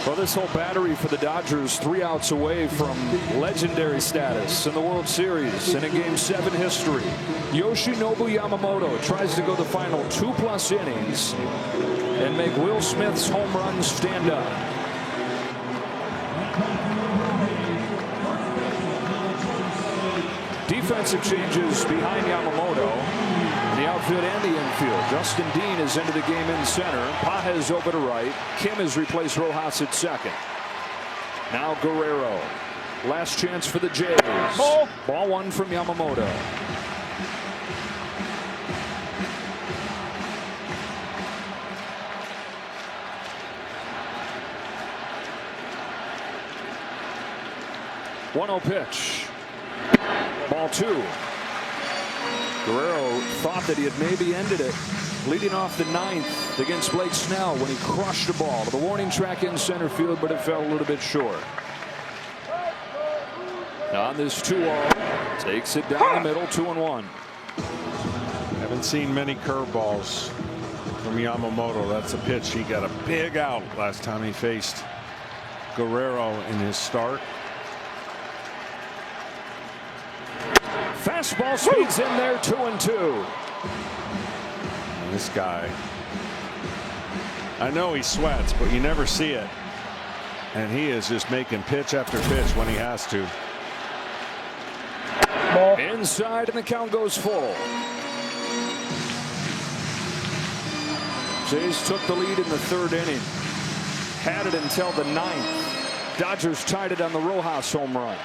Well, this whole battery for the Dodgers 3 outs away from legendary status in the World Series and in Game 7 history. Yoshinobu Yamamoto tries to go the final 2+ innings and make Will Smith's home runs stand up. Defensive changes behind Yamamoto in the outfield and the infield. Justin Dean is into the game in center. Pages over to right. Kim has replaced Rojas at second. Now Guerrero. Last chance for the Jays. Ball 1 from Yamamoto. One-0 pitch. Ball 2. Guerrero thought that he had maybe ended it, leading off the 9th against Blake Snell when he crushed the ball to the warning track in center field, but it fell a little bit short. On this 2-0, takes it down the middle, 2-1. Haven't seen many curveballs from Yamamoto. That's a pitch. He got a big out last time he faced Guerrero in his start. Fastball speeds in there, 2-2. This guy, I know he sweats, but you never see it. And he is just making pitch after pitch when he has to. Inside, and the count goes full. Jays took the lead in the 3rd inning. Had it until the 9th. Dodgers tied it on the Rojas home run.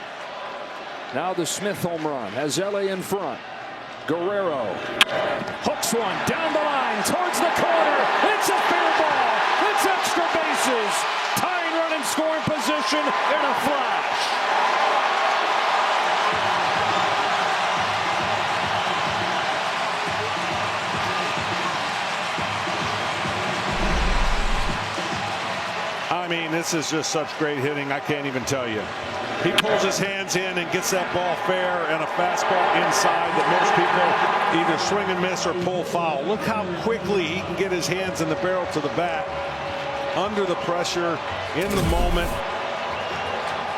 Now the Smith home run has LA in front. Guerrero hooks one down the line towards the corner. It's a fair ball. It's extra bases. Tying run in scoring position in a flash. I mean, this is just such great hitting. I can't even tell you. He pulls his hands in and gets that ball fair and a fastball inside that most people either swing and miss or pull foul. Look how quickly he can get his hands in the barrel to the bat under the pressure in the moment.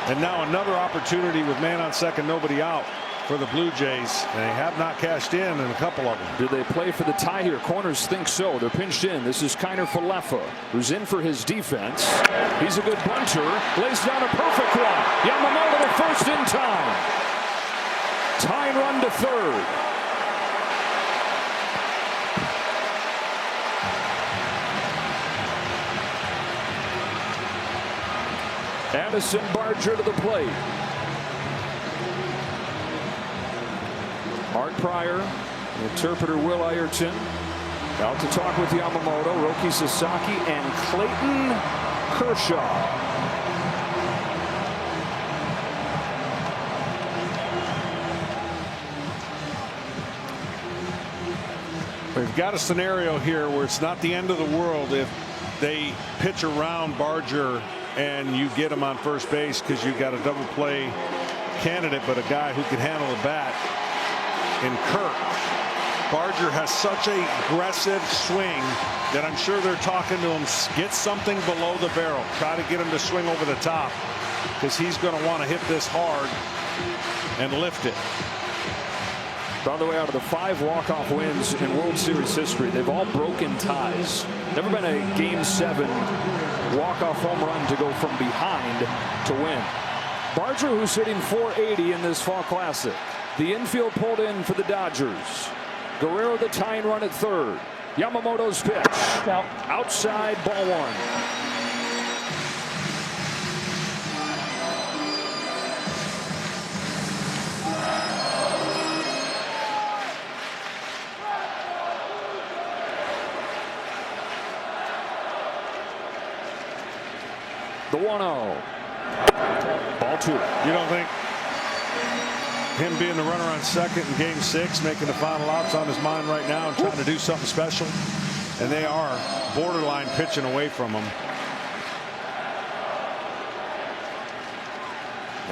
And now another opportunity with man on second, nobody out for the Blue Jays. And they have not cashed in a couple of them. Do they play for the tie here? Corners think so. They're pinched in. This is Kiner Falefa, who's in for his defense. He's a good bunter. Lays down a perfect one. Yamamoto to first in time. Tying run to 3rd. Addison Barger to the plate. Mark Pryor, interpreter Will Ayrton, out to talk with Yamamoto, Roki Sasaki, and Clayton Kershaw. We've got a scenario here where it's not the end of the world if they pitch around Barger and you get him on first base because you've got a double play candidate, but a guy who can handle the bat. In Kirk, Barger has such a aggressive swing that I'm sure they're talking to him, get something below the barrel, try to get him to swing over the top, because he's going to want to hit this hard and lift it. By the way, out of the 5 walk-off wins in World Series history, they've all broken ties. Never been a Game 7 walk-off home run to go from behind to win. Barger, who's hitting .480 in this Fall Classic. The infield pulled in for the Dodgers. Guerrero the tying run at 3rd. Yamamoto's pitch. Outside, ball 1. The 1-0. Ball 2. You don't think him being the runner on second in Game 6, making the final outs on his mind right now and trying to do something special? And they are borderline pitching away from him.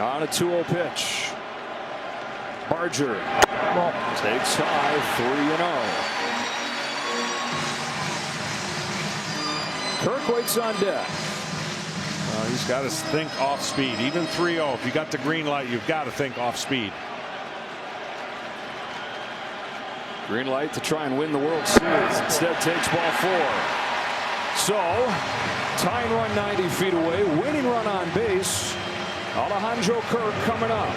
On a 2-0 pitch. Barger takes high, 3-0. Kirk waits on deck. He's got to think off speed. Even 3-0, if you got the green light, you've got to think off speed. Green light to try and win the World Series. Instead takes ball 4. So, tying run 90 feet away, winning run on base. Alejandro Kirk coming up.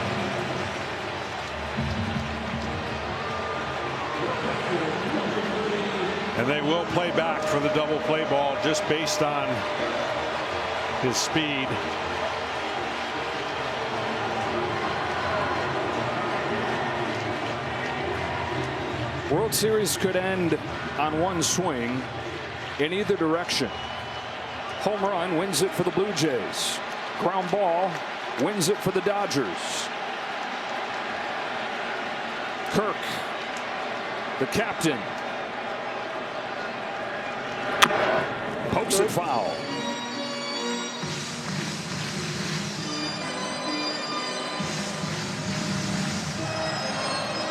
And they will play back for the double play ball just based on his speed. World Series could end on one swing in either direction. Home run wins it for the Blue Jays. Ground ball wins it for the Dodgers. Kirk, the captain, pokes it foul.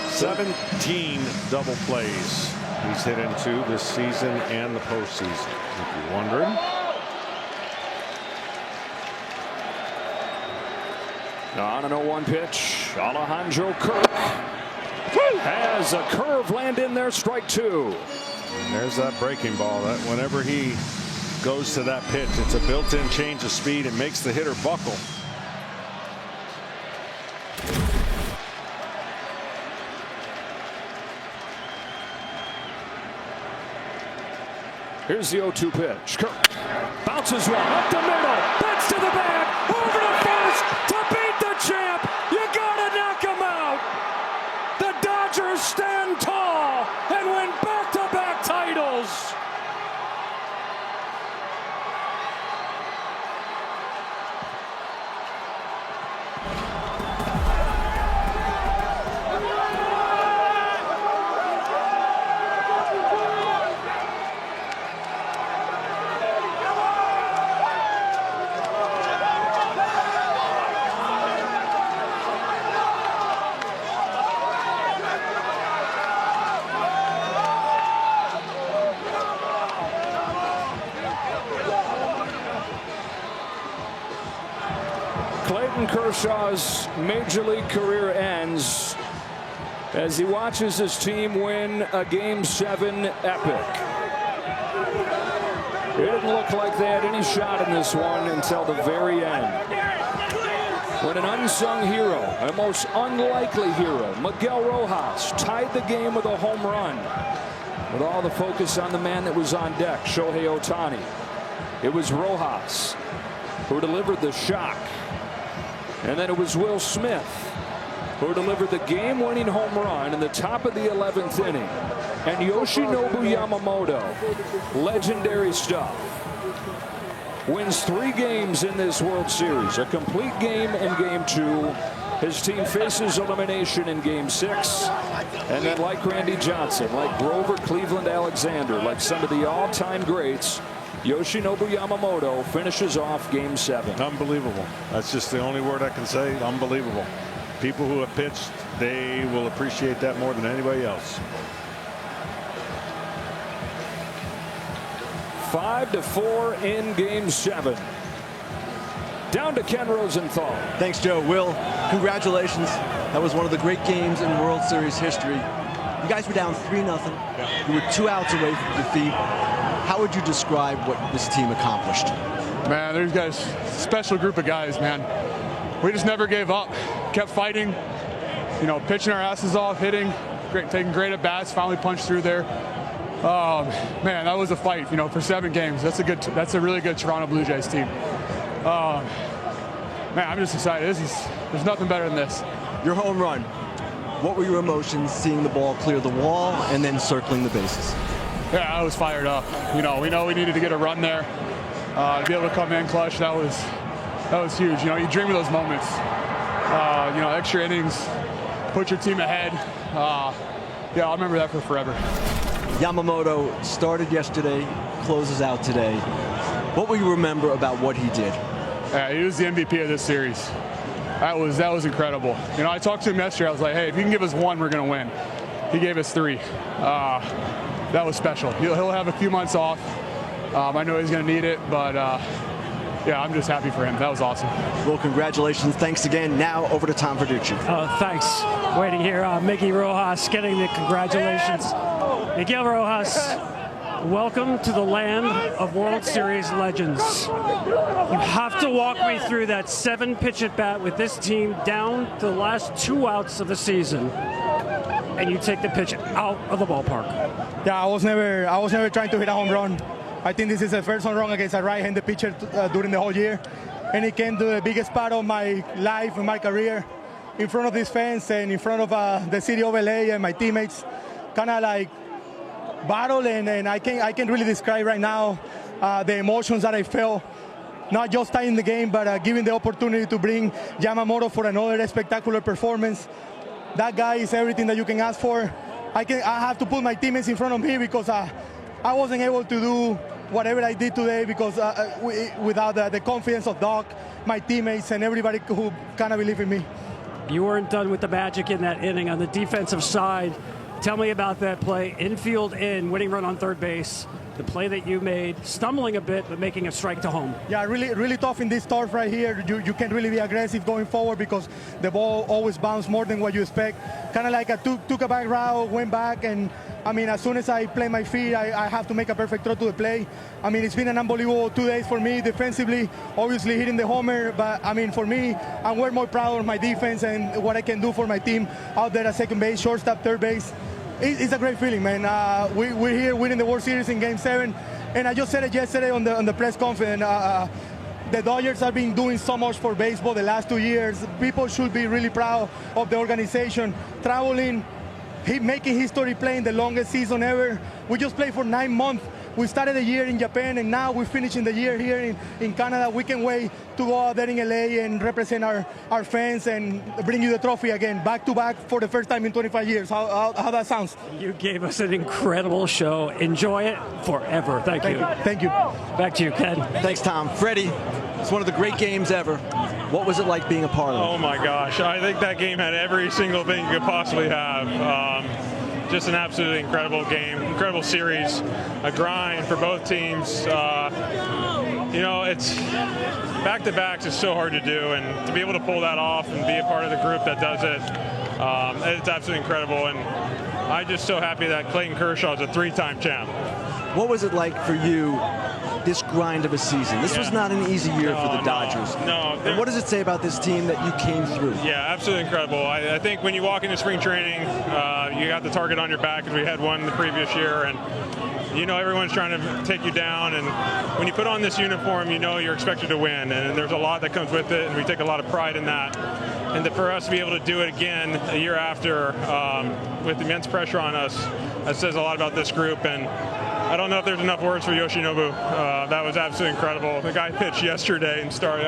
"17 double plays he's hit into this season and the postseason, if you're wondering. On an 0-1 pitch, Alejandro Kirk has a curve land in there, strike 2. And there's that breaking ball. That whenever he goes to that pitch, it's a built-in change of speed. It makes the hitter buckle. Here's the 0-2 pitch. Kirk bounces one up the middle. Bats to the bag. Over to first to beat the champ. You gotta knock him out. The Dodgers stand tall and win back-to-back titles. Clayton Kershaw's major league career ends as he watches his team win a Game 7 epic. It didn't look like they had any shot in this one until the very end, when an unsung hero, a most unlikely hero, Miguel Rojas, tied the game with a home run. With all the focus on the man that was on deck, Shohei Ohtani, it was Rojas who delivered the shock. And then it was Will Smith who delivered the game-winning home run in the top of the 11th inning. And Yoshinobu Yamamoto, legendary stuff, wins 3 games in this World Series. A complete game in Game 2. His team faces elimination in Game 6. And then like Randy Johnson, like Grover Cleveland Alexander, like some of the all-time greats, Yoshinobu Yamamoto finishes off Game 7. Unbelievable. That's just the only word I can say. Unbelievable. People who have pitched, they will appreciate that more than anybody else. 5-4 in Game 7. Down to Ken Rosenthal. Thanks, Joe. Will, congratulations. That was one of the great games in World Series history. You guys were down 3-0. You were 2 outs away from defeat. How would you describe what this team accomplished? Man, these guys, special group of guys, man. We just never gave up. Kept fighting, you know, pitching our asses off, hitting, taking great at bats, finally punched through there. Man, that was a fight, you know, for 7 games. That's a really good Toronto Blue Jays team. Man, I'm just excited. There's nothing better than this. Your home run. What were your emotions seeing the ball clear the wall and then circling the bases? Yeah, I was fired up. You know, we needed to get a run there. To be able to come in clutch, that was huge. You know, you dream of those moments. You know, extra innings, put your team ahead. Yeah, I'll remember that for forever. Yamamoto started yesterday, closes out today. What will you remember about what he did? Yeah, he was the MVP of this series. That was incredible. You know, I talked to him yesterday. I was like, hey, if you can give us 1, we're going to win. He gave us 3. That was special. He'll have a few months off. I know he's going to need it, but yeah, I'm just happy for him. That was awesome. Well, congratulations. Thanks again. Now over to Tom Verducci. Thanks. Waiting here, Miggy Rojas getting the congratulations. Miguel Rojas, welcome to the land of World Series legends. You have to walk me through that 7-pitch at bat with this team down to the last 2 outs of the season, and you take the pitch out of the ballpark. Yeah, I was never trying to hit a home run. I think this is the first home run against a right-handed pitcher during the whole year, and it came to the biggest part of my life and my career, in front of these fans and in front of the city of LA and my teammates. Kind of like battle, and I can really describe right now the emotions that I felt. Not just tying the game, but giving the opportunity to bring Yamamoto for another spectacular performance. That guy is everything that you can ask for. I have to put my teammates in front of me because I wasn't able to do whatever I did today because without the confidence of Doc, my teammates, and everybody who kind of believe in me. You weren't done with the magic in that inning on the defensive side. Tell me about that play, infield in, winning run on third base. The play that you made, stumbling a bit, but making a strike to home. Yeah, really tough in this turf right here. You can't really be aggressive going forward because the ball always bounces more than what you expect. Kind of like I took a back route, went back, and I mean, as soon as I play my feet, I have to make a perfect throw to the play. I mean, it's been an unbelievable 2 days for me defensively, obviously hitting the homer, but I mean, for me, I'm way more proud of my defense and what I can do for my team out there at second base, shortstop, third base. It's a great feeling, man. We're here winning the World Series in Game 7, and I just said it yesterday on the press conference. The Dodgers have been doing so much for baseball the last 2 years. People should be really proud of the organization. Traveling, making history, playing the longest season ever. We just played for 9 months. We started the year in Japan, and now we're finishing the year here in Canada. We can't wait to go out there in LA and represent our fans and bring you the trophy again, back-to-back for the first time in 25 years. How that sounds? You gave us an incredible show. Enjoy it forever. Thank you. Thank you. Back to you, Ken. Thanks, Tom. Freddie, it's one of the great games ever. What was it like being a part of it? Oh, my gosh. I think that game had every single thing you could possibly have. Just an absolutely incredible game, incredible series, a grind for both teams. It's back-to-backs is so hard to do, and to be able to pull that off and be a part of the group that does it, it's absolutely incredible. And I'm just so happy that Clayton Kershaw is a 3-time champ. What was it like for you, this grind of a season? This was not an easy year for the Dodgers. No. And what does it say about this team that you came through? Yeah, absolutely incredible. I think when you walk into spring training, you got the target on your back because we had one the previous year, and everyone's trying to take you down, and when you put on this uniform, you're expected to win, and there's a lot that comes with it, and we take a lot of pride in that. And for us to be able to do it again a year after with immense pressure on us, that says a lot about this group. And I don't know if there's enough words for Yoshinobu. That was absolutely incredible. The guy pitched yesterday and started.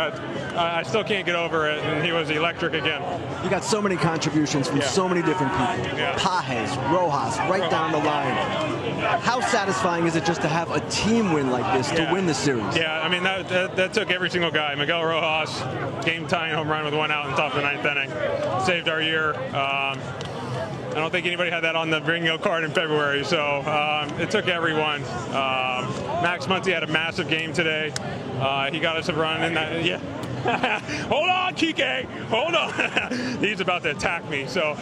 I still can't get over it, and he was electric again. You got so many contributions from so many different people. Yeah. Pages, Rojas, right down the line. How satisfying is it just to have a team win like this to win the series? Yeah, I mean, that took every single guy. Miguel Rojas, game-tying home run with 1 out in the top of the 9th inning. Saved our year. I don't think anybody had that on the bingo card in February, so it took everyone. Max Muncy had a massive game today. He got us a run in that. Yeah. Hold on, Kike. Hold on. He's about to attack me. So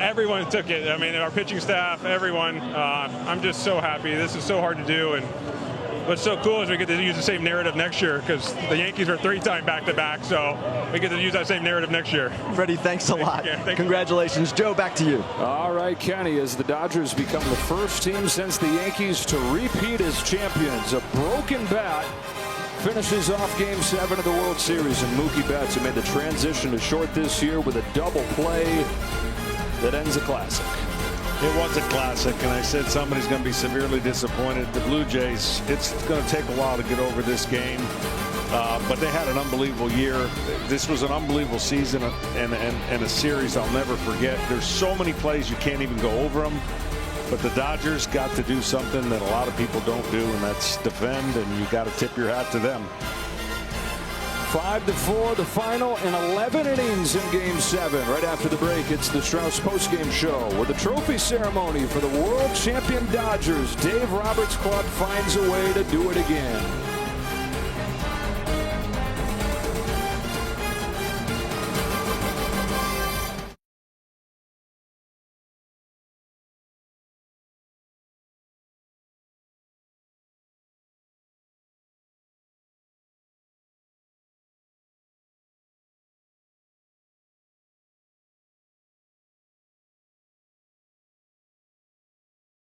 everyone took it. I mean, our pitching staff, everyone. I'm just so happy. This is so hard to do, and what's so cool is we get to use the same narrative next year because the Yankees are 3-time back-to-back, so we get to use that same narrative next year. Freddie, thanks a lot. Yeah, Congratulations. Joe, back to you. All right, Kenny, as the Dodgers become the first team since the Yankees to repeat as champions. A broken bat finishes off Game 7 of the World Series, and Mookie Betts, who made the transition to short this year with a double play that ends a classic. It was a classic, and I said somebody's going to be severely disappointed. The Blue Jays, it's going to take a while to get over this game, but they had an unbelievable year. This was an unbelievable season and a series I'll never forget. There's so many plays you can't even go over them, but the Dodgers got to do something that a lot of people don't do, and that's defend, and you got to tip your hat to them. 5-4, the final, and 11 innings in Game 7. Right after the break, it's the Strauss postgame show with the trophy ceremony for the world champion Dodgers. Dave Roberts' club finds a way to do it again.